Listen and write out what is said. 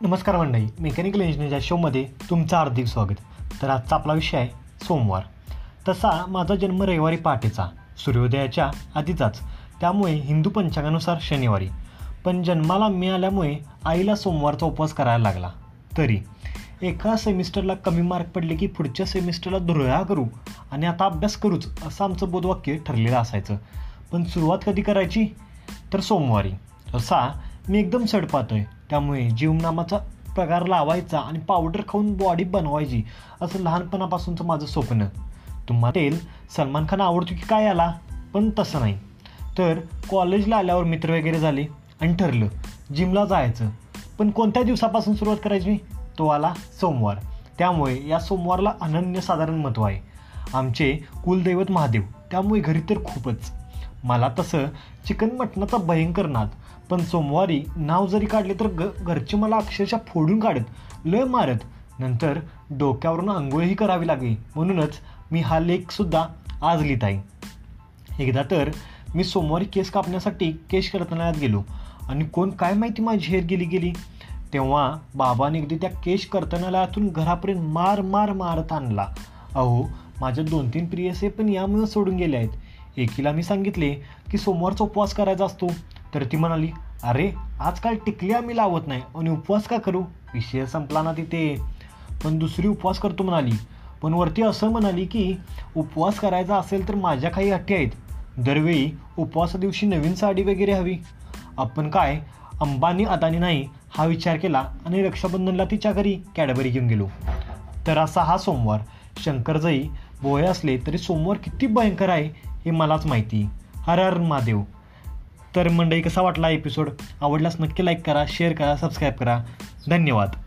नमस्कार मंडळी, मेकॅनिकल इंजिनिअरच्या शोमध्ये तुमचं हार्दिक स्वागत. तर आजचा आपला विषय आहे सोमवार. तसा माझा जन्म रविवारी पहाटेचा, सूर्योदयाच्या आधीचाच, त्यामुळे हिंदू पंचांगानुसार शनिवारी. पण जन्माला मिळाल्यामुळे आईला सोमवारचा उपवास करायला लागला. तरी एका सेमिस्टरला कमी मार्क पडले की पुढच्या सेमिस्टरला धुरळा करू आणि आता अभ्यास करूच असं आमचं बोधवाक्य ठरलेलं असायचं. पण सुरुवात कधी करायची? तर सोमवारी. तसा मी एकदम सडपात आहे, त्यामुळे जीवनामाचा प्रकार लावायचा आणि पावडर खाऊन बॉडी बनवायची असं लहानपणापासूनचं माझं स्वप्न. तुम्हाला तेल सलमान खान आवडतो की काय याला? पण तसं नाही. तर कॉलेजला आल्यावर मित्र वगैरे झाले आणि ठरलं जिमला जायचं. पण कोणत्या दिवसापासून सुरुवात करायची? तो आला सोमवार. त्यामुळे या सोमवारला अनन्यसाधारण महत्त्व आहे. आमचे कुलदैवत महादेव, त्यामुळे घरी तर खूपच. मला तसं चिकन मटणाचा भयंकर नाद, पण सोमवारी नाव जरी काढले तर घरचे मला अक्षरशः फोडून काढत, लय मारत. नंतर डोक्यावरून आंघोळही करावी लागली. म्हणूनच मी हा लेखसुद्धा आज लिहित आहे. एकदा तर मी सोमवारी केस कापण्यासाठी केश कर्तनालयात गेलो आणि कोण काय माहिती माझी हेर गेली. तेव्हा बाबाने अगदी त्या केश कर्तनालयातून घरापर्यंत मारत आणला. अहो, माझ्या 2-3 प्रियसे पण यामुळे सोडून गेले आहेत. एकीला मी सांगितले की सोमवारचा उपवास करायचा असतो, तर ती म्हणाली, अरे आजकाल टिकली आम्ही लावत नाही आणि उपवास का करू? विषय संपला ना तिथे. पण दुसरी उपवास करतो म्हणाली. पण वरती असं म्हणाली की उपवास करायचा असेल तर माझ्या काही अटी आहेत. दरवेळी उपवासा दिवशी नवीन साडी वगैरे हवी. आपण काय अंबानी अदानी नाही हा विचार केला आणि रक्षाबंधनला तिच्या घरी कॅडबरी घेऊन गेलो. तर असा हा सोमवार. शंकरजई भोळे असले तरी सोमवार किती भयंकर आहे हे मलाच माहिती. हर हर महादेव. तर मंडळी, कसा वाटला एपिसोड? आवडल्यास नक्की लाईक करा, शेअर करा, सबस्क्राईब करा. धन्यवाद.